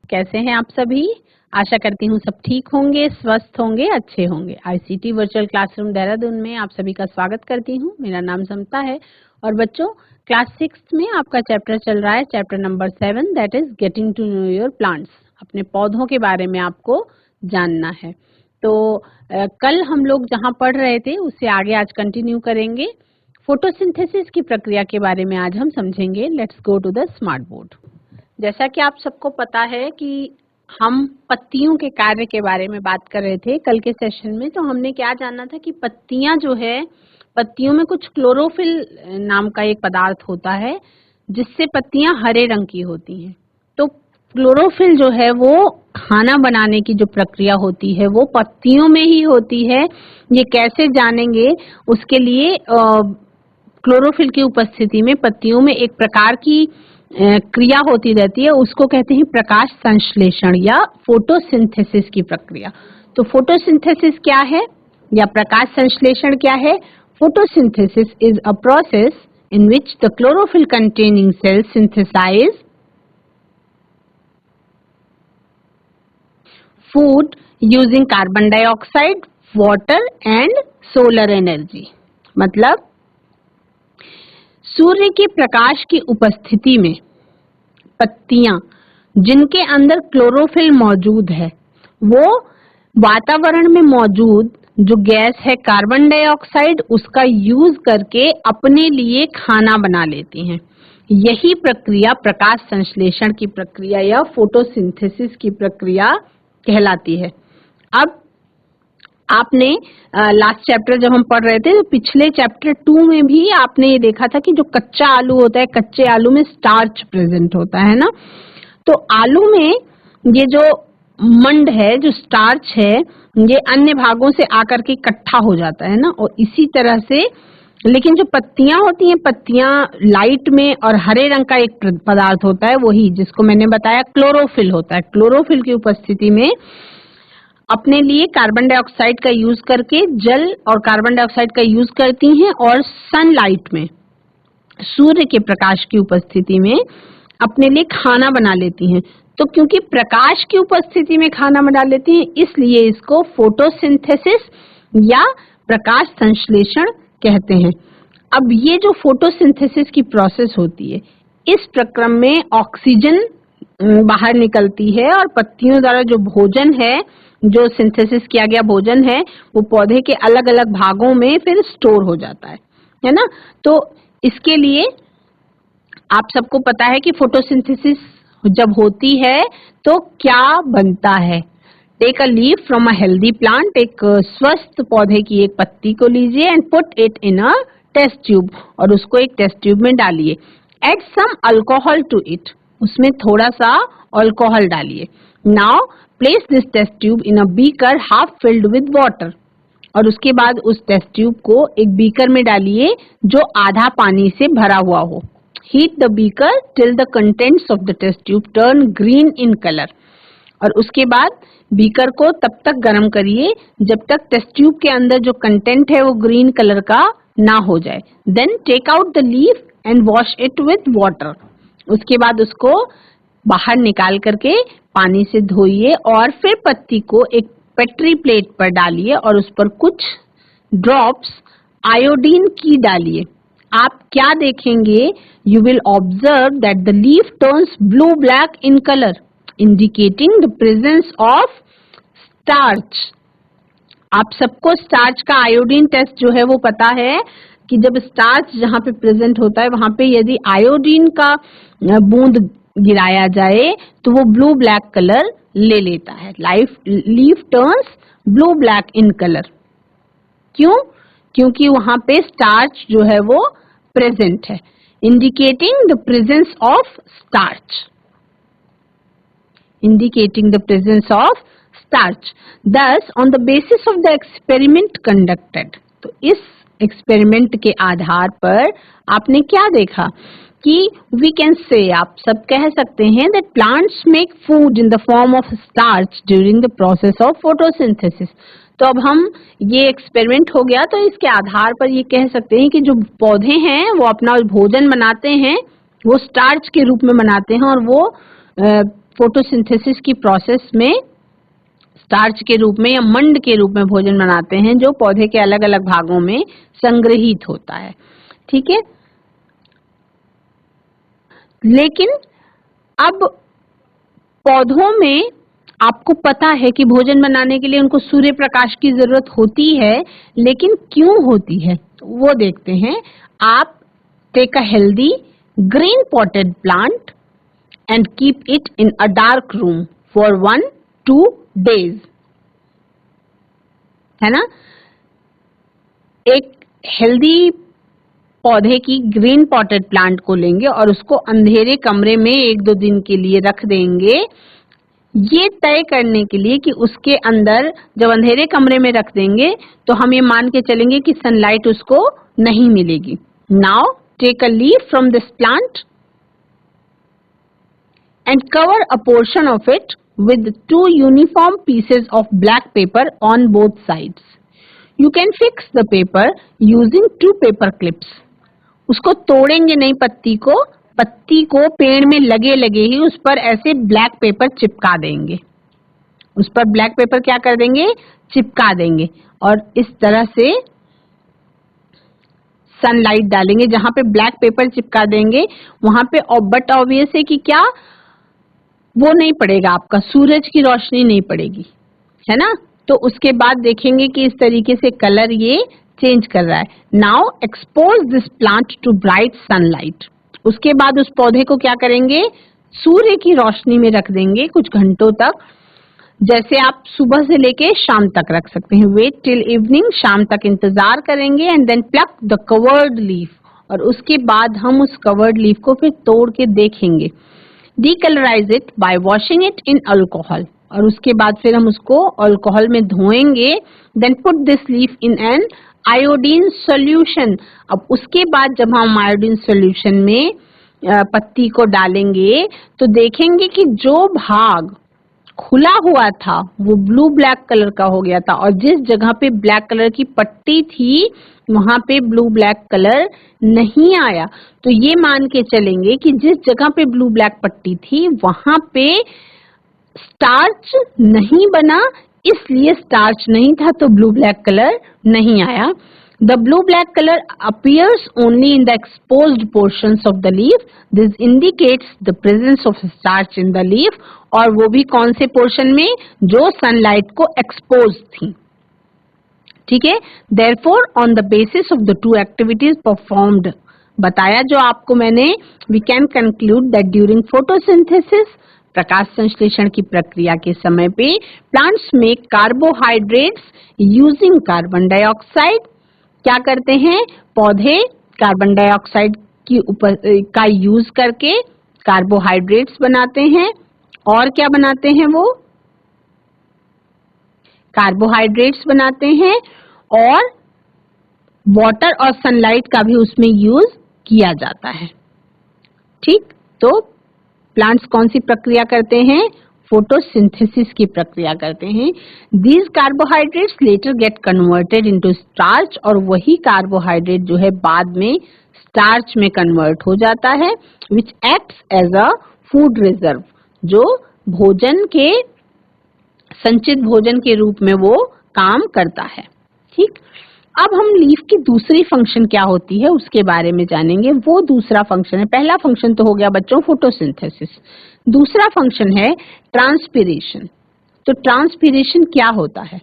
कैसे हैं आप सभी? आशा करती हूँ सब ठीक होंगे, स्वस्थ होंगे, अच्छे होंगे। आईसीटी वर्चुअल क्लासरूम देहरादून में आप सभी का स्वागत करती हूँ। मेरा नाम समता है और बच्चों क्लास 6 में आपका चैप्टर चल रहा है, chapter number 7, that is getting to know your plants. अपने पौधों के बारे में आपको जानना है। तो कल हम लोग जहाँ पढ़ रहे थे उससे आगे आज कंटिन्यू करेंगे। फोटोसिंथेसिस की प्रक्रिया के बारे में आज हम समझेंगे। Let's go to the smart board. जैसा कि आप सबको पता है कि हम पत्तियों के कार्य के बारे में बात कर रहे थे कल के सेशन में। तो हमने क्या जाना था कि पत्तियां जो है, पत्तियों में कुछ क्लोरोफिल नाम का एक पदार्थ होता है जिससे पत्तियां हरे रंग की होती हैं। तो क्लोरोफिल जो है वो खाना बनाने की जो प्रक्रिया होती है वो पत्तियों में ही होती है। ये कैसे जानेंगे? उसके लिए क्लोरोफिल की उपस्थिति में पत्तियों में एक प्रकार की क्रिया होती रहती है, उसको कहते हैं प्रकाश संश्लेषण या फोटोसिंथेसिस की प्रक्रिया। तो फोटोसिंथेसिस क्या है या प्रकाश संश्लेषण क्या है? Photosynthesis is a process in which the chlorophyll containing cells synthesize food using carbon dioxide, water and solar energy। मतलब सूर्य के प्रकाश की उपस्थिति में पत्तियां जिनके अंदर क्लोरोफिल मौजूद है वो वातावरण में मौजूद जो गैस है कार्बन डाइऑक्साइड उसका यूज करके अपने लिए खाना बना लेती हैं। यही प्रक्रिया प्रकाश संश्लेषण की प्रक्रिया या फोटोसिंथेसिस की प्रक्रिया कहलाती है। अब आपने लास्ट चैप्टर जब हम पढ़ रहे थे तो पिछले चैप्टर 2 में भी आपने ये देखा था कि जो कच्चा आलू होता है, कच्चे आलू में स्टार्च प्रेजेंट होता है ना। तो आलू में ये जो मंड है, जो स्टार्च है, ये अन्य भागों से आकर के इकट्ठा हो जाता है ना। और इसी तरह से लेकिन जो पत्तियां होती हैं, पत्तियां लाइट में और हरे रंग का एक पदार्थ होता है, वही जिसको मैंने बताया क्लोरोफिल होता है। क्लोरोफिल की उपस्थिति में अपने लिए कार्बन डाइऑक्साइड का यूज करके जल और कार्बन डाइऑक्साइड का यूज करती हैं और सनलाइट में सूर्य के प्रकाश की उपस्थिति में अपने लिए खाना बना लेती हैं। तो क्योंकि प्रकाश की उपस्थिति में खाना बना लेती हैं इसलिए इसको फोटोसिंथेसिस या प्रकाश संश्लेषण कहते हैं। अब ये जो फोटोसिंथेसिस की प्रोसेस होती है, इस प्रक्रम में ऑक्सीजन बाहर निकलती है और पत्तियों द्वारा जो भोजन है, जो सिंथेसिस किया गया भोजन है, वो पौधे के अलग अलग भागों में फिर स्टोर हो जाता है ना। तो इसके लिए आप सबको पता है कि फोटोसिंथेसिस जब होती है तो क्या बनता है। Take a leaf from a healthy plant, एक स्वस्थ पौधे की एक पत्ती को लीजिए and put it in a test tube, और उसको एक टेस्ट ट्यूब में डालिए। Add some alcohol to it, उसमें थोड़ा सा अल्कोहल डालिए। Now place this test tube in a beaker half filled with water, और उसके बाद उस टेस्ट ट्यूब को एक बीकर में डालिए जो आधा पानी से भरा हुआ हो। Heat the beaker till the contents of the test tube turn green in color, और उसके बाद बीकर को तब तक गर्म करिए जब तक टेस्ट ट्यूब के अंदर जो कंटेंट है वो ग्रीन कलर का ना हो जाए। Then take out the leaf and wash it with water, उसके बाद उसको बाहर निकाल करके पानी से धोइए और फिर पत्ती को एक पेट्री प्लेट पर डालिए और उस पर कुछ ड्रॉप्स आयोडीन की डालिए। आप क्या देखेंगे? You will observe that the leaf turns blue-black in color, indicating the presence of starch। आप सबको स्टार्च का आयोडीन टेस्ट जो है वो पता है कि जब स्टार्च जहाँ पे प्रेजेंट होता है वहां पे यदि आयोडीन का बूंद गिराया जाए तो वो ब्लू ब्लैक कलर ले लेता है। Leaf turns blue black in colour. क्यों? क्योंकि वहां पे स्टार्च जो है वो प्रेजेंट है, indicating the presence of starch, indicating the presence of starch। Thus, on the basis of the experiment conducted, तो इस एक्सपेरिमेंट के आधार पर आपने क्या देखा कि we can say, आप सब कह सकते हैं that plants make food in the form of starch during the process of photosynthesis। तो अब हम ये एक्सपेरिमेंट हो गया तो इसके आधार पर ये कह सकते हैं कि जो पौधे हैं वो अपना भोजन बनाते हैं वो स्टार्च के रूप में बनाते हैं और वो फोटोसिंथेसिस की प्रोसेस में स्टार्च के रूप में या मंड के रूप में भोजन बनाते हैं जो पौधे के अलग अलग भागों में संग्रहित होता है। ठीक है, लेकिन अब पौधों में आपको पता है कि भोजन बनाने के लिए उनको सूर्य प्रकाश की जरूरत होती है, लेकिन क्यों होती है वो देखते हैं। आप take a healthy green potted plant and keep it in a dark room for 1-2 days, है ना। एक हेल्दी पौधे की ग्रीन पॉटेड प्लांट को लेंगे और उसको अंधेरे कमरे में 1-2 दिन के लिए रख देंगे, ये तय करने के लिए कि उसके अंदर जब अंधेरे कमरे में रख देंगे तो हम ये मान के चलेंगे कि सनलाइट उसको नहीं मिलेगी। Now take a leaf from this plant and cover a portion of it with 2 uniform pieces of black paper on both sides. You can fix the paper using 2 paper clips. उसको तोड़ेंगे नहीं पत्ती को पेड़ में लगे लगे ही उस पर ऐसे ब्लैक पेपर चिपका देंगे। उस पर ब्लैक पेपर क्या कर देंगे, चिपका देंगे और इस तरह से सनलाइट डालेंगे। जहां पे ब्लैक पेपर चिपका देंगे वहां पे बट ऑब्वियस है कि क्या वो नहीं पड़ेगा, आपका सूरज की रोशनी नहीं पड़ेगी, है ना। तो उसके बाद देखेंगे कि इस तरीके से कलर ये चेंज कर रहा है। Now expose this plant to bright sunlight. उसके बाद उस पौधे को क्या करेंगे, सूर्य की रोशनी में रख देंगे कुछ घंटों तक, जैसे आप सुबह से लेके शाम तक रख सकते हैं। वेट टिल इवनिंग, शाम तक इंतजार करेंगे and then pluck the covered leaf, और उसके बाद हम उस कवर्ड लीफ को फिर तोड़ के देखेंगे। Decolorize it by washing it in alcohol, और उसके बाद फिर हम उसको अल्कोहल में धोएंगे। Then put this leaf in an iodine solution। अब उसके बाद जब हम आयोडीन सॉल्यूशन में पत्ती को डालेंगे तो देखेंगे कि जो भाग खुला हुआ था वो ब्लू ब्लैक कलर का हो गया था, और जिस जगह पे ब्लैक कलर की पट्टी थी वहां पे ब्लू ब्लैक कलर नहीं आया। तो ये मान के चलेंगे कि जिस जगह पे ब्लू ब्लैक पट्टी थी वहां पे स्टार्च नहीं बना, इसलिए स्टार्च नहीं था तो ब्लू ब्लैक कलर नहीं आया। The blue black color appears only in the exposed portions of the leaf. This indicates the presence of starch in the leaf, और वो भी कौन से पोर्शन में, जो सनलाइट को एक्सपोज थी। ठीक है, therefore on the basis of the 2 activities performed, बताया जो आपको मैंने, we can conclude that during photosynthesis, प्रकाश संश्लेषण की प्रक्रिया के समय पे plants make carbohydrates using carbon dioxide। क्या करते हैं, पौधे कार्बन डाइऑक्साइड का यूज करके कार्बोहाइड्रेट्स बनाते हैं। और क्या बनाते हैं, वो कार्बोहाइड्रेट्स बनाते हैं और वाटर और सनलाइट का भी उसमें यूज किया जाता है। ठीक, तो प्लांट्स कौन सी प्रक्रिया करते हैं, फोटोसिंथेसिस की प्रक्रिया करते हैं। These carbohydrates later get converted into starch, और वही कार्बोहाइड्रेट जो है बाद में स्टार्च में कन्वर्ट हो जाता है, which acts as a food reserve, जो भोजन के संचित भोजन के रूप में वो काम करता है। ठीक, अब हम लीफ की दूसरी फंक्शन क्या होती है उसके बारे में जानेंगे। वो दूसरा फंक्शन है, पहला फंक्शन तो हो गया बच्चों फोटोसिंथेसिस, दूसरा फंक्शन है ट्रांसपीरेशन। तो ट्रांसपीरेशन क्या होता है,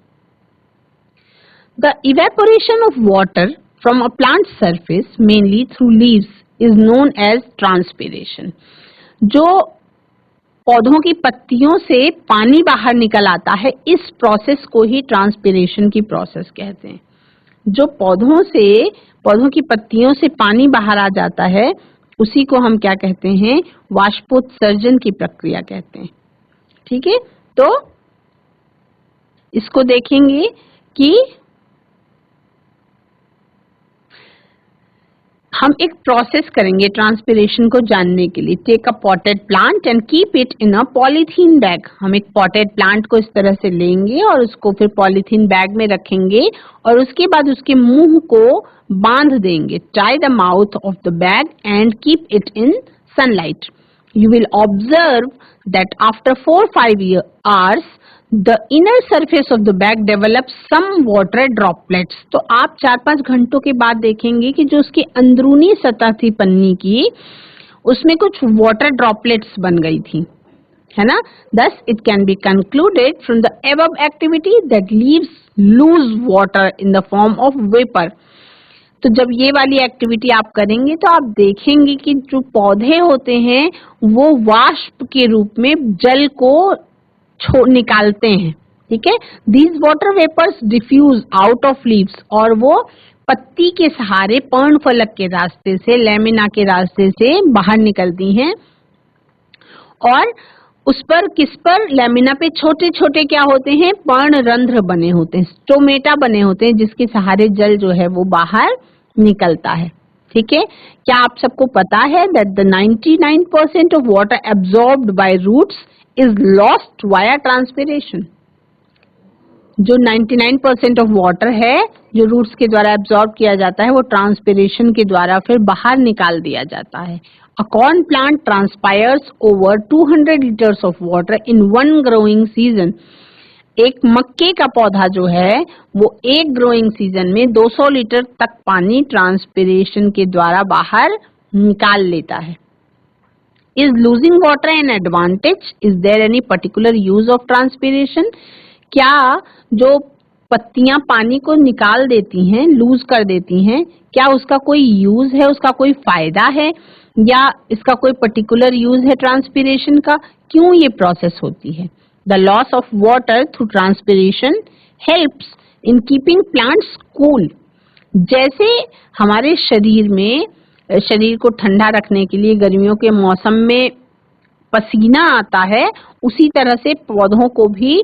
the evaporation of water from a plant surface mainly through leaves is known as transpiration. जो पौधों की पत्तियों से पानी बाहर निकल आता है, इस प्रोसेस को ही ट्रांसपीरेशन की प्रोसेस कहते हैं। जो पौधों की पत्तियों से पानी बाहर आ जाता है उसी को हम क्या कहते हैं, वाष्पोत्सर्जन की प्रक्रिया कहते हैं। ठीक है, तो इसको देखेंगे कि हम एक प्रोसेस करेंगे ट्रांसपीरेशन को जानने के लिए। Take a potted plant and keep it in a polythene bag. हम एक पॉटेड प्लांट को इस तरह से लेंगे और उसको फिर पॉलीथीन बैग में रखेंगे और उसके बाद उसके मुंह को बांध देंगे। Tie the mouth of the bag and keep it in sunlight. you will observe that after 4-5 hours the inner surface of the bag develops some water droplets. तो आप 4-5 घंटों के बाद देखेंगे कि जो उसकी अंदरूनी सतह थी पन्नी की, उसमें कुछ वाटर ड्रॉपलेट्स बन गई थी, है ना. Thus it can be concluded from the above activity that leaves loose water in the form of vapor. तो जब ये वाली एक्टिविटी आप करेंगे तो आप देखेंगे कि जो पौधे होते हैं वो वाष्प के रूप में जल को निकालते हैं. ठीक है. These water vapors diffuse out of leaves और वो पत्ती के सहारे पर्णफलक के रास्ते से, लैमिना के रास्ते से बाहर निकलती हैं और उस पर किस पर, लैमिना पे छोटे छोटे क्या होते हैं, पर्णरंध्र बने होते हैं, स्टोमेटा बने होते हैं, जिसके सहारे जल जो है वो बाहर निकलता है. ठीक है. क्या आप सबको पता है that the 99% of water absorbed by roots is lost via transpiration. जो 99% ऑफ वाटर है जो रूट्स के द्वारा एब्जॉर्ब किया जाता है वो ट्रांसपिरेशन के द्वारा फिर बाहर निकाल दिया जाता है. A corn plant transpires over 200 liters of water in one growing season. एक मक्के का पौधा जो है वो एक ग्रोइंग सीजन में 200 लीटर तक पानी ट्रांसपिरेशन के द्वारा बाहर निकाल लेता है. Is losing water an advantage? Is there any particular use of transpiration? क्या जो पत्तियां पानी को निकाल देती हैं, लूज कर देती हैं, क्या उसका कोई यूज है, उसका कोई फायदा है या इसका कोई पर्टिकुलर यूज है ट्रांसपिरेशन का? क्यों ये प्रोसेस होती है? The loss of water through transpiration helps in keeping plants cool. जैसे हमारे शरीर को ठंडा रखने के लिए गर्मियों के मौसम में पसीना आता है, उसी तरह से पौधों को भी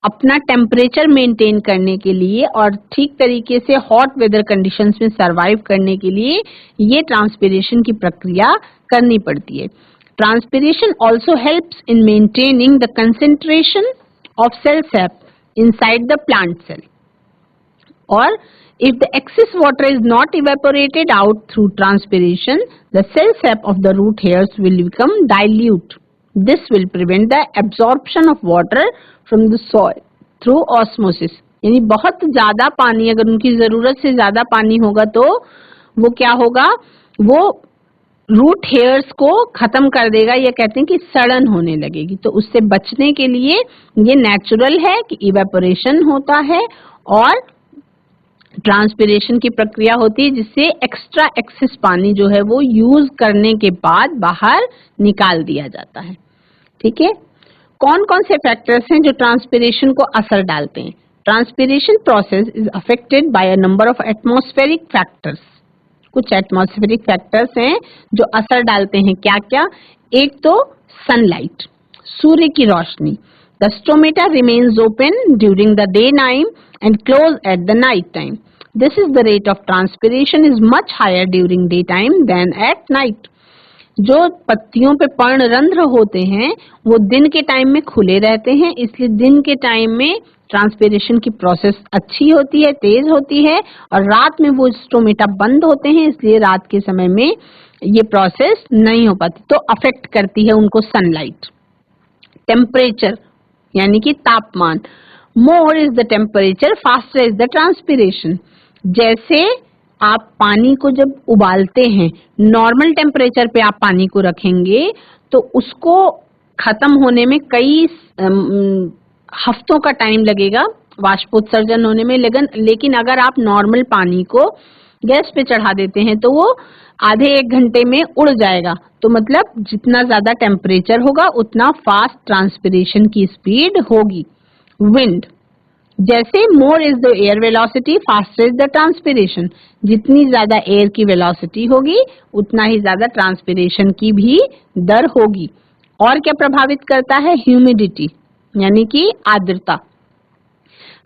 अपना टेम्परेचर मेंटेन करने के लिए और ठीक तरीके से हॉट वेदर कंडीशंस में सरवाइव करने के लिए ये ट्रांसपिरेशन की प्रक्रिया करनी पड़ती है. Transpiration also helps in maintaining the concentration of cell sap inside the plant cell. Or if the excess water is not evaporated out through transpiration, the cell sap of the root hairs will become dilute. This will prevent the absorption of water from the soil through osmosis. यानी बहुत ज्यादा पानी, अगर उनकी जरूरत से ज्यादा पानी होगा तो वो क्या होगा, वो रूट हेयर्स को खत्म कर देगा, या कहते हैं कि सड़न होने लगेगी. तो उससे बचने के लिए ये नेचुरल है कि इवेपोरेशन होता है और ट्रांसपिरेशन की प्रक्रिया होती है, जिससे एक्स्ट्रा एक्सेस पानी जो है वो यूज करने के बाद बाहर निकाल दिया जाता है. ठीक है. कौन कौन से फैक्टर्स हैं जो ट्रांसपिरेशन को असर डालते हैं? Transpiration process is affected by a number of atmospheric factors. कुछ एटमॉस्फेरिक फैक्टर्स हैं जो असर डालते हैं. क्या क्या? एक तो सनलाइट, सूर्य की रोशनी. The stomata remains open during the day time and close at the night time. This is the rate of transpiration is much higher during day time than at night. जो पत्तियों पे पर्णरंध्र होते हैं वो दिन के टाइम में खुले रहते हैं, इसलिए दिन के टाइम में ट्रांसपिरेशन की प्रोसेस अच्छी होती है, तेज होती है, और रात में वो स्टोमेटा बंद होते हैं, इसलिए रात के समय में ये प्रोसेस नहीं हो पाती. तो अफेक्ट करती है उनको सनलाइट. टेम्परेचर यानी कि तापमान. More is the temperature faster is the transpiration. जैसे आप पानी को जब उबालते हैं, नॉर्मल टेम्परेचर पे आप पानी को रखेंगे तो उसको खत्म होने में कई हफ्तों का टाइम लगेगा वाष्पोत्सर्जन होने में. लेकिन अगर आप नॉर्मल पानी को गैस पे चढ़ा देते हैं तो वो आधे एक घंटे में उड़ जाएगा. तो मतलब जितना ज्यादा टेम्परेचर होगा उतना फास्ट ट्रांसपिरेशन की स्पीड होगी. विंड. जैसे more is the air velocity faster is the transpiration. जितनी ज्यादा एयर की वेलोसिटी होगी उतना ही ज्यादा ट्रांसपिरेशन की भी दर होगी. और क्या प्रभावित करता है? ह्यूमिडिटी यानी कि आर्द्रता.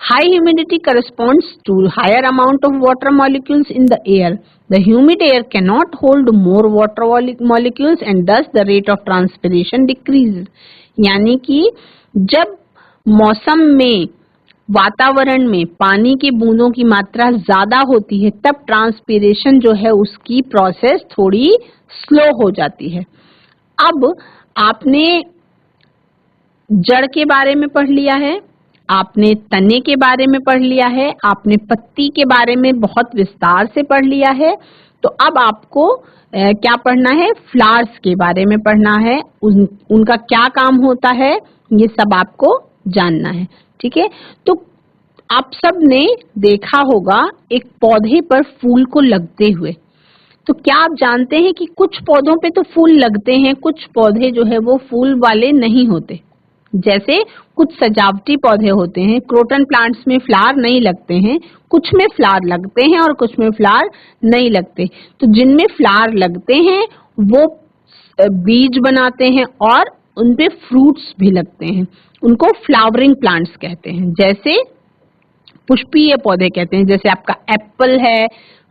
High humidity corresponds to higher amount of water molecules in the air. The humid air cannot hold more water molecules and thus the rate of transpiration decreases. यानी कि जब मौसम में, वातावरण में पानी की बूंदों की मात्रा ज्यादा होती है तब ट्रांसपिरेशन जो है उसकी प्रोसेस थोड़ी स्लो हो जाती है. अब आपने जड़ के बारे में पढ़ लिया है, आपने तने के बारे में पढ़ लिया है, आपने पत्ती के बारे में बहुत विस्तार से पढ़ लिया है। तो अब आपको क्या पढ़ना है? फ्लावर्स के बारे में पढ़ना है, उनका क्या काम होता है, ये सब आपको जानना है। ठीक है, तो आप सब ने देखा होगा एक पौधे पर फूल को लगते हुए। तो क्या आप जानते हैं कि कुछ पौधों पे तो फूल लगते हैं, कुछ पौधे जो है वो फूल वाले नहीं होते। जैसे कुछ सजावटी पौधे होते हैं, क्रोटन प्लांट्स में फ्लावर नहीं लगते हैं, कुछ में फ्लावर लगते हैं और कुछ में फ्लावर नहीं लगते। तो जिनमें फ्लावर लगते हैं वो बीज बनाते हैं और उनपे फ्रूट्स भी लगते हैं, उनको फ्लावरिंग प्लांट्स कहते हैं। जैसे पुष्पीय पौधे कहते हैं, जैसे आपका एप्पल है,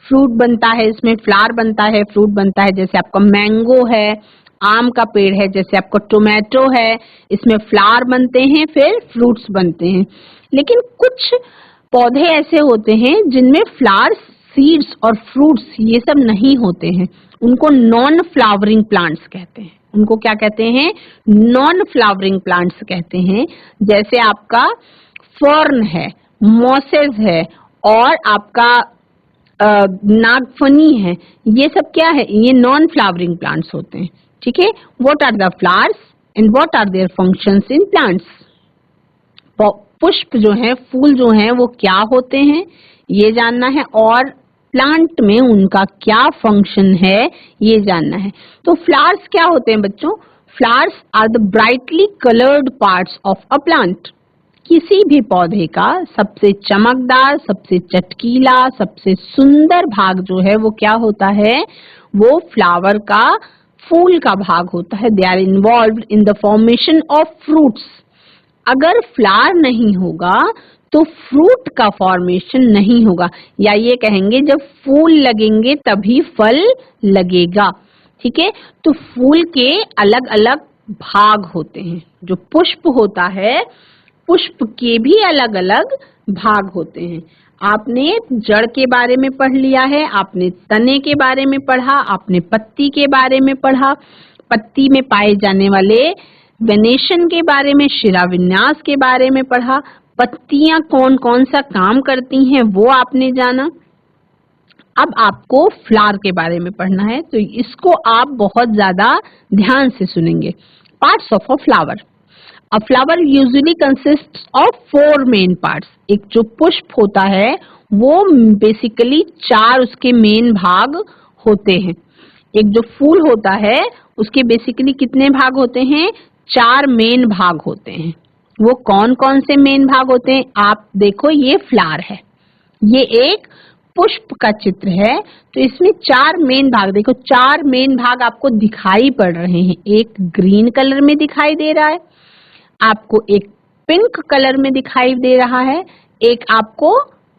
फ्रूट बनता है, इसमें फ्लावर बनता है, फ्रूट बनता है। जैसे आपका मैंगो है, आम का पेड़ है, जैसे आपका टोमेटो है, इसमें फ्लावर बनते हैं, फिर फ्रूट्स बनते हैं। लेकिन कुछ पौधे ऐसे होते हैं जिनमें फ्लावर, सीड्स और फ्रूट्स ये सब नहीं होते हैं, उनको नॉन फ्लावरिंग प्लांट्स कहते हैं। उनको क्या कहते हैं? नॉन फ्लावरिंग प्लांट्स कहते हैं। जैसे आपका फर्न है, मॉसेस है और आपका नागफनी है, ये सब क्या है? ये नॉन फ्लावरिंग प्लांट्स होते हैं। ठीक है, what are the flowers and what are their functions in plants? पुष्प जो है, फूल जो है, वो क्या होते हैं ये जानना है, और प्लांट में उनका क्या फंक्शन है ये जानना है। तो फ्लावर्स क्या होते हैं बच्चों? Flowers are the brightly coloured parts of a plant. किसी भी पौधे का सबसे चमकदार, सबसे चटकीला, सबसे सुंदर भाग जो है वो क्या होता है? वो फ्लावर का, फूल का भाग होता है। They are involved in the formation of fruits. अगर फ्लावर नहीं होगा तो फ्रूट का फॉर्मेशन नहीं होगा, या ये कहेंगे जब फूल लगेंगे तभी फल लगेगा। ठीक है, तो फूल के अलग अलग भाग होते हैं। जो पुष्प होता है, पुष्प के भी अलग अलग भाग होते हैं। आपने जड़ के बारे में पढ़ लिया है, आपने तने के बारे में पढ़ा, आपने पत्ती के बारे में पढ़ा, पत्ती में पाए जाने वाले वेनेशन के बारे में, शिरा विन्यास के बारे में पढ़ा, पत्तियां कौन कौन सा काम करती हैं वो आपने जाना। अब आपको फ्लावर के बारे में पढ़ना है, तो इसको आप बहुत ज्यादा ध्यान से सुनेंगे। Parts of a flower. A flower usually consists of 4 main parts. एक जो पुष्प होता है वो बेसिकली 4 उसके मेन भाग होते हैं। एक जो फूल होता है उसके बेसिकली कितने भाग होते हैं? 4 मेन भाग होते हैं। वो कौन कौन से मेन भाग होते हैं? आप देखो, ये फ्लावर है, ये एक पुष्प का चित्र है, तो इसमें 4 मेन भाग, देखो 4 मेन भाग आपको दिखाई पड़ रहे हैं। एक ग्रीन कलर में दिखाई दे रहा है, आपको एक पिंक कलर में दिखाई दे रहा है, एक आपको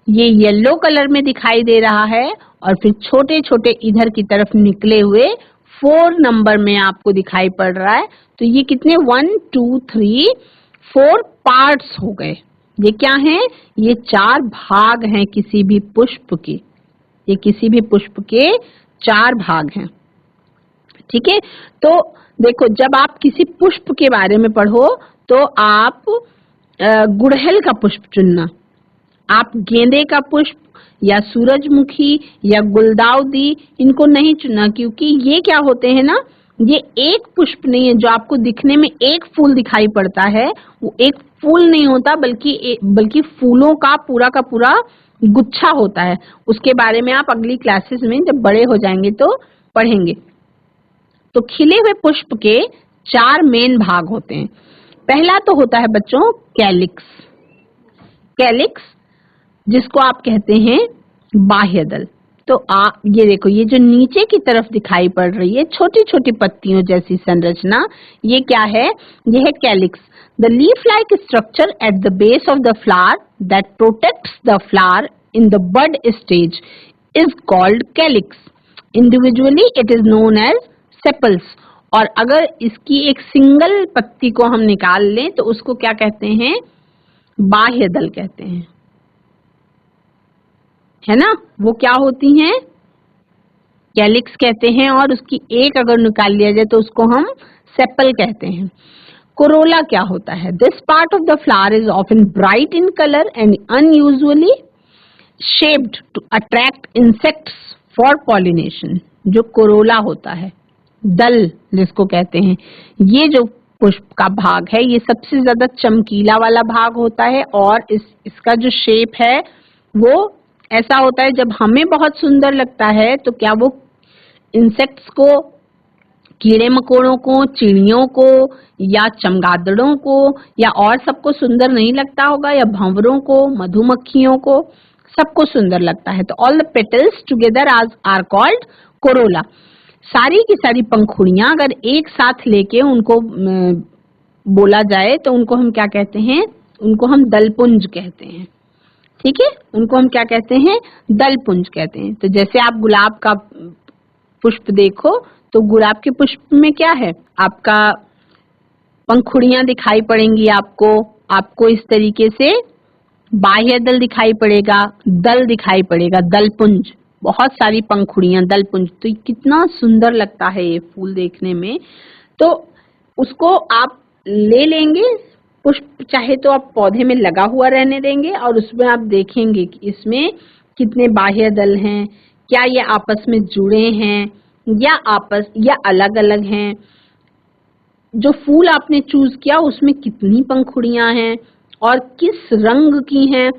ये येलो कलर में दिखाई दे रहा है, और फिर छोटे छोटे इधर की तरफ निकले हुए 4 नंबर में आपको दिखाई पड़ रहा है। तो ये कितने? 1 2 3 4 पार्ट्स हो गए। ये क्या हैं? ये 4 भाग हैं किसी भी पुष्प के। ये किसी भी पुष्प के 4 भाग हैं। ठीक है, तो देखो, जब आप किसी पुष्प के बारे में पढ़ो तो आप गुड़हल का पुष्प चुनना, आप गेंदे का पुष्प या सूरजमुखी या गुलदाउदी इनको नहीं चुनना, क्योंकि ये क्या होते हैं ना, ये एक पुष्प नहीं है। जो आपको दिखने में एक फूल दिखाई पड़ता है वो एक फूल नहीं होता, बल्कि फूलों का पूरा गुच्छा होता है। उसके बारे में आप अगली क्लासेस में जब बड़े हो जाएंगे तो पढ़ेंगे। तो खिले हुए पुष्प के 4 मेन भाग होते हैं। पहला तो होता है बच्चों कैलिक्स। कैलिक्स जिसको आप कहते हैं बाह्य दल। तो ये देखो, ये जो नीचे की तरफ दिखाई पड़ रही है छोटी छोटी पत्तियों जैसी संरचना, ये क्या है? ये है calyx. The leaf like structure at the base of the flower that protects the flower in the bud stage is called calyx. Individually it is known as sepals. और अगर इसकी एक सिंगल पत्ती को हम निकाल लें तो उसको क्या कहते हैं? बाह्य दल कहते हैं, है ना? वो क्या होती हैं? कैलिक्स कहते हैं। और उसकी एक अगर निकाल लिया जाए तो उसको हम सेपल कहते हैं। कोरोला क्या होता है? This part of the flower is often bright in colour and unusually shaped to attract insects for pollination. जो कोरोला होता है, दल जिसको कहते हैं, ये जो पुष्प का भाग है ये सबसे ज्यादा चमकीला वाला भाग होता है और इसका जो शेप है वो ऐसा होता है, जब हमें बहुत सुंदर लगता है तो क्या वो इंसेक्ट्स को, कीड़े मकोड़ों को, चिड़ियों को या चमगादड़ों को या और सबको सुंदर नहीं लगता होगा, या भंवरों को, मधुमक्खियों को, सबको सुंदर लगता है। तो all the petals together are called corolla. सारी की सारी पंखुड़ियां अगर एक साथ लेके उनको बोला जाए तो उनको हम क्या कहते हैं? उनको हम दलपुंज कहते हैं। ठीक है, उनको हम क्या कहते हैं? दलपुंज कहते हैं। तो जैसे आप गुलाब का पुष्प देखो तो गुलाब के पुष्प में क्या है? आपका पंखुड़ियां दिखाई पड़ेंगी, आपको इस तरीके से बाह्य दल दिखाई पड़ेगा, दल दिखाई पड़ेगा, दलपुंज, बहुत सारी पंखुड़ियां, दलपुंज। तो कितना सुंदर लगता है ये फूल देखने में। तो उसको आप ले लेंगे पुष्प, चाहे तो आप पौधे में लगा हुआ रहने देंगे और उसमें आप देखेंगे कि इसमें कितने बाह्य दल हैं, क्या ये आपस में जुड़े हैं या अलग अलग हैं। जो फूल आपने चूज किया उसमें कितनी पंखुड़ियां हैं और किस रंग की हैं,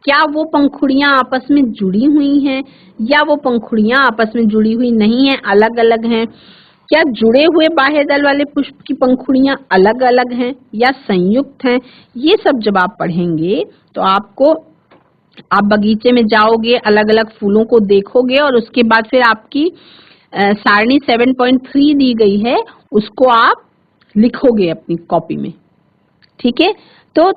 क्या वो पंखुड़ियां आपस में जुड़ी हुई हैं या वो पंखुड़ियां आपस में जुड़ी हुई नहीं हैं, अलग अलग हैं। क्या जुड़े हुए बाह्य दल वाले पुष्प की पंखुड़ियां अलग अलग हैं या संयुक्त हैं। ये सब जब आप पढ़ेंगे तो आप बगीचे में जाओगे, अलग अलग फूलों को देखोगे और उसके बाद फिर आपकी सारणी 7.3 दी गई है, उसको आप लिखोगे अपनी कॉपी में। ठीक है, तो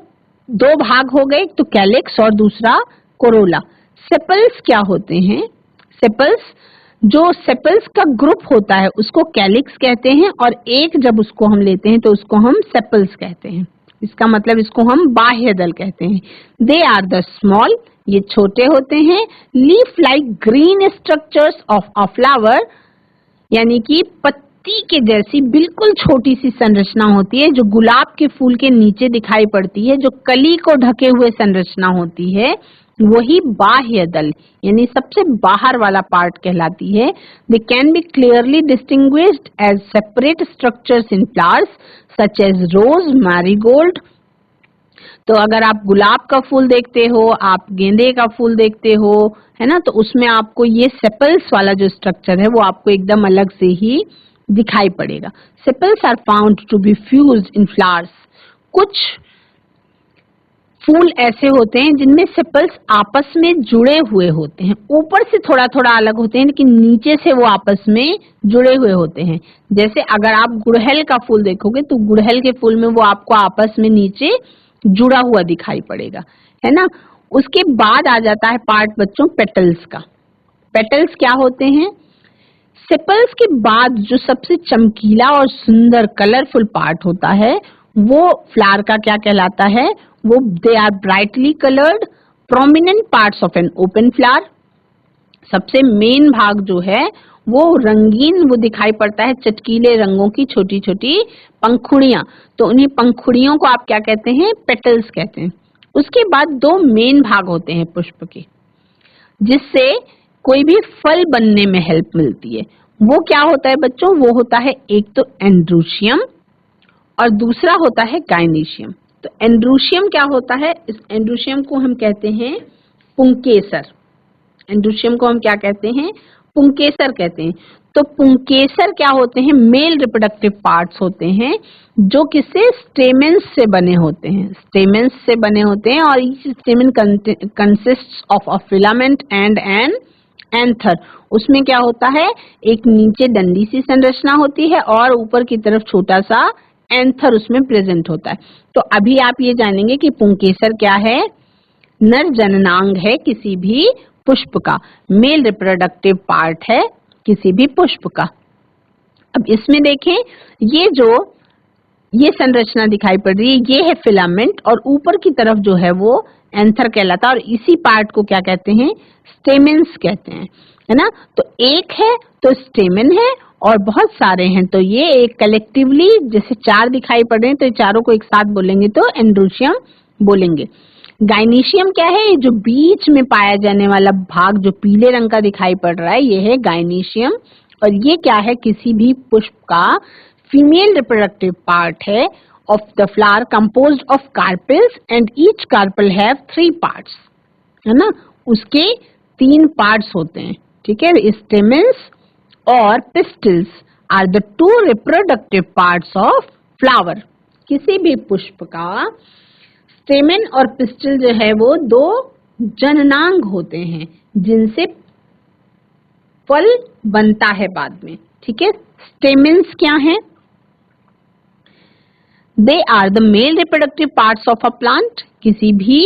दो भाग हो गए, तो कैलिक्स और दूसरा कोरोला। सेपल्स क्या होते हैं? सेपल्स का ग्रुप होता है उसको कैलिक्स कहते हैं और एक जब उसको हम लेते हैं तो उसको हम सेपल्स कहते हैं। इसका मतलब इसको हम बाह्य दल कहते हैं। दे आर द स्मॉल, ये छोटे होते हैं, leaf like green structures of a flower, यानी कि पत्ती के जैसी बिल्कुल छोटी सी संरचना होती है जो गुलाब के फूल के नीचे दिखाई पड़ती है। जो कली को ढके हुए संरचना होती है वही बाह्य दल यानी सबसे बाहर वाला पार्ट कहलाती है। They can be clearly distinguished as separate structures in flowers such as rose, marigold. तो अगर आप गुलाब का फूल देखते हो, आप गेंदे का फूल देखते हो, है ना, तो उसमें आपको ये सेपल्स वाला जो स्ट्रक्चर है वो आपको एकदम अलग से ही दिखाई पड़ेगा। Sepals are found to be fused in flowers. कुछ फूल ऐसे होते हैं जिनमें सेपल्स आपस में जुड़े हुए होते हैं, ऊपर से थोड़ा थोड़ा अलग होते हैं लेकिन नीचे से वो आपस में जुड़े हुए होते हैं। जैसे अगर आप गुड़हल का फूल देखोगे तो गुड़हल के फूल में वो आपको आपस में नीचे जुड़ा हुआ दिखाई पड़ेगा, है ना। उसके बाद आ जाता है पार्ट बच्चों पेटल्स का। पेटल्स क्या होते हैं? सेपल्स के बाद जो सबसे चमकीला और सुंदर कलरफुल पार्ट होता है वो फ्लावर का क्या कहलाता है? वो they are brightly coloured prominent parts of an open flower. सबसे मेन भाग जो है वो रंगीन, वो दिखाई पड़ता है चटकीले रंगों की छोटी छोटी पंखुड़ियां। तो उन्हीं पंखुड़ियों को आप क्या कहते हैं? पेटल्स कहते हैं। उसके बाद दो मेन भाग होते हैं पुष्प के जिससे कोई भी फल बनने में हेल्प मिलती है। वो क्या होता है बच्चों? वो होता है एक तो एंड्रूशियम और दूसरा होता है गाइनीशियम। तो एंड्रूशियम क्या होता है? इस एंड्रूशियम को हम कहते हैं पुंकेसर। एंड्रूशियम को हम क्या कहते हैं? पुंकेसर कहते हैं। तो पुंकेसर क्या होते हैं? मेल रिप्रोडक्टिव पार्ट्स होते हैं जो किससे? स्टेमेंस से बने होते हैं। स्टेमेंस से बने होते हैं और each stamen consists of a filament and an anther. उसमें क्या होता है? एक नीचे डंडी सी संरचना होती है और ऊपर की तरफ छोटा सा एंथर उसमें प्रेजेंट होता है। तो अभी आप ये जानेंगे कि पुंकेसर क्या है? नर जननांग है किसी भी पुष्प का, मेल रिप्रोडक्टिव पार्ट है किसी भी पुष्प का। अब इसमें देखें, ये संरचना दिखाई पड़ रही है, ये है फिलामेंट और ऊपर की तरफ जो है वो एंथर कहलाता है और इसी पार्ट को क्या कहते हैं? स्टेमेंस कहते हैं, है ना। तो एक है तो स्टेमेन है और बहुत सारे हैं, तो ये एक कलेक्टिवली जैसे 4 दिखाई पड़ रहे हैं तो ये चारों को एक साथ बोलेंगे तो एंड्रोशियम बोलेंगे। गाइनीशियम क्या है? जो बीच में पाया जाने वाला भाग जो पीले रंग का दिखाई पड़ रहा है ये है गाइनीशियम। और ये क्या है? किसी भी पुष्प का फीमेल रिप्रोडक्टिव पार्ट है of the flower composed of carpels and each carpel have 3 parts, है ना? उसके 3 parts होते हैं, ठीक है? Stamens और pistils are the 2 reproductive parts of flower. किसी भी पुष्प का स्टेमेन और पिस्टिल जो है वो 2 जननांग होते हैं जिनसे फल बनता है बाद में, ठीक है? स्टेमेन्स क्या हैं? They are the male reproductive parts of a plant. किसी भी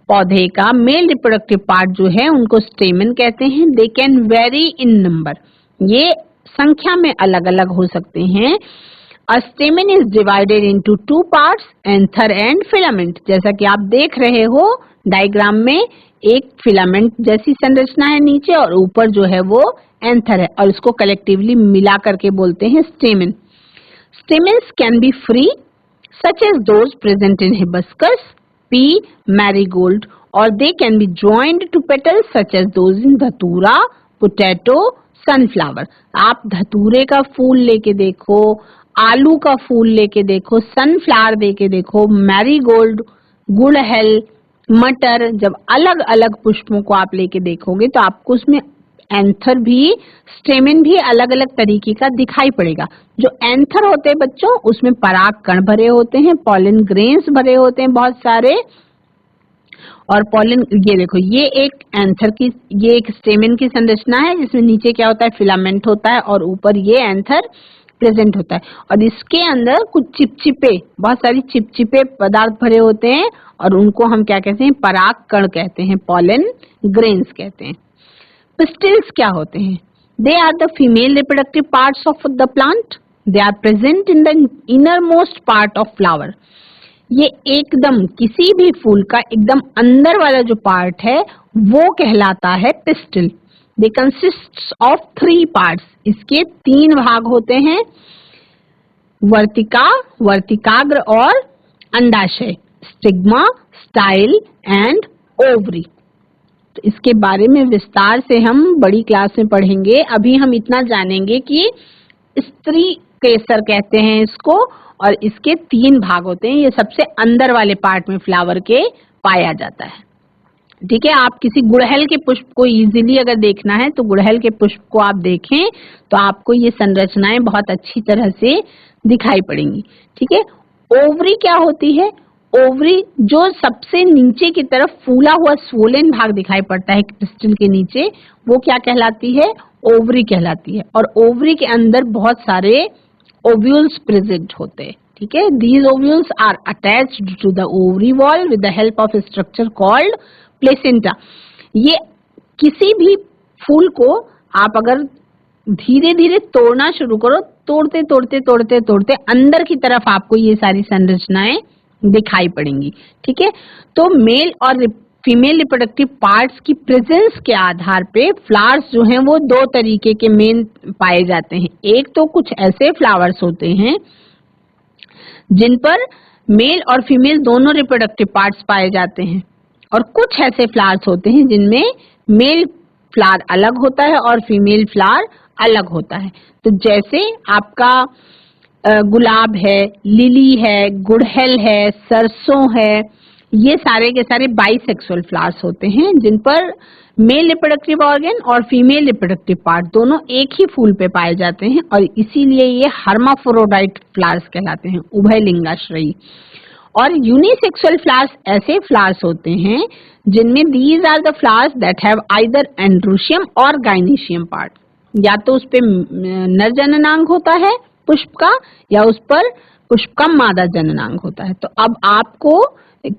पौधे का मेल रिप्रोडक्टिव पार्ट जो है उनको स्टेमन कहते हैं। They can vary in number. ये संख्या में अलग अलग हो सकते हैं। A stamen is divided into 2 parts, anther and filament. जैसा कि आप देख रहे हो डायग्राम में, एक फिलामेंट जैसी संरचना है नीचे और ऊपर जो है वो एंथर है और इसको कलेक्टिवली मिला करके बोलते हैं स्टेमन। Stamens can be free such as those present in hibiscus, pea, marigold, or they can be joined to petals such as those in धतूरा, potato, sunflower. आप धतूरे का फूल लेके देखो, आलू का फूल लेके देखो, सनफ्लावर देके देखो, मैरीगोल्ड, गुड़हल, मटर, जब अलग अलग पुष्पों को आप लेके देखोगे तो आपको उसमें एंथर भी, स्टेमेन भी अलग अलग तरीके का दिखाई पड़ेगा। जो एंथर होते हैं बच्चों उसमें पराग कण भरे होते हैं, पॉलन ग्रेन्स भरे होते हैं बहुत सारे, और पॉलन, ये देखो ये एक एंथर की, ये एक स्टेमेन की संरचना है जिसमें नीचे क्या होता है? फिलामेंट होता है और ऊपर ये एंथर प्रेजेंट होता है और इसके अंदर कुछ चिपचिपे, बहुत सारी चिपचिपे पदार्थ भरे होते हैं और उनको हम क्या कहते हैं? पराग कण कहते हैं, पॉलन ग्रेन्स कहते हैं। Pistils क्या होते हैं? They are the female reproductive parts of the plant. They are present in the innermost part of flower. ये एकदम किसी भी फूल का एकदम अंदर वाला जो पार्ट है वो कहलाता है pistil. They consist of 3 parts. इसके 3 भाग होते हैं, वर्तिका, वर्तिकाग्र और अंडाशय, स्टिग्मा, स्टाइल एंड ओवरी। तो इसके बारे में विस्तार से हम बड़ी क्लास में पढ़ेंगे। अभी हम इतना जानेंगे कि स्त्री केसर कहते हैं इसको और इसके 3 भाग होते हैं। ये सबसे अंदर वाले पार्ट में फ्लावर के पाया जाता है, ठीक है? आप किसी गुड़हल के पुष्प को इजीली अगर देखना है तो गुड़हल के पुष्प को आप देखें तो आपको ये संरचनाएं बहुत अच्छी तरह से दिखाई पड़ेंगी, ठीक है? ओवरी क्या होती है? ओवरी जो सबसे नीचे की तरफ फूला हुआ स्वोलन भाग दिखाई पड़ता है पिस्टिल के नीचे, वो क्या कहलाती है? ओवरी कहलाती है। और ओवरी के अंदर बहुत सारे ओव्यूल्स प्रेजेंट होते हैं, ठीक है? These ovules are attached to the ovary wall with the help of a structure called placenta. ये किसी भी फूल को आप अगर धीरे धीरे तोड़ना शुरू करो, तोड़ते तोड़ते तोड़ते तोड़ते अंदर की तरफ आपको ये सारी संरचनाएं दिखाई पड़ेंगी, ठीक है? तो मेल और फीमेल रिप्रोडक्टिव पार्ट्स की प्रेजेंस के आधार पे फ्लावर्स जो हैं वो 2 तरीके के मेन पाए जाते हैं। एक तो कुछ ऐसे फ्लावर्स होते हैं जिन पर मेल और फीमेल दोनों रिप्रोडक्टिव पार्ट्स पाए जाते हैं और कुछ ऐसे फ्लावर्स होते हैं जिनमें मेल फ्लावर अलग होता है और फीमेल फ्लावर अलग होता है। तो जैसे आपका गुलाब है, लिली है, गुड़हल है, सरसों है, ये सारे के सारे बाइसेक्सुअल फ्लावर्स होते हैं जिन पर मेल रिप्रोडक्टिव ऑर्गन और फीमेल रिप्रोडक्टिव पार्ट दोनों एक ही फूल पे पाए जाते हैं और इसीलिए ये हर्माफ्रोडाइट फ्लावर्स कहलाते हैं, उभयलिंगाश्रयी। और यूनिसेक्सुअल फ्लावर्स ऐसे फ्लावर्स होते हैं जिनमें these are the flowers that have either androecium और गाइनीशियम पार्ट, या तो उस पे नर जननांग होता है पुष्प का या उस पर पुष्प का मादा जननांग होता है। तो अब आपको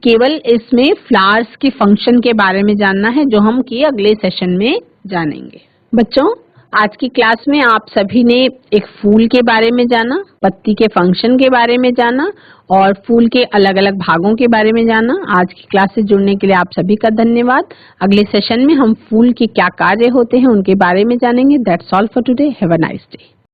केवल इसमें फ्लावर्स के फंक्शन के बारे में जानना है जो हम कि अगले सेशन में जानेंगे। बच्चों, आज की क्लास में आप सभी ने एक फूल के बारे में जाना, पत्ती के फंक्शन के बारे में जाना और फूल के अलग अलग भागों के बारे में जाना। आज की क्लास से जुड़ने के लिए आप सभी का धन्यवाद। अगले सेशन में हम फूल के क्या कार्य होते हैं उनके बारे में जानेंगे। That's all for today. Have a nice day.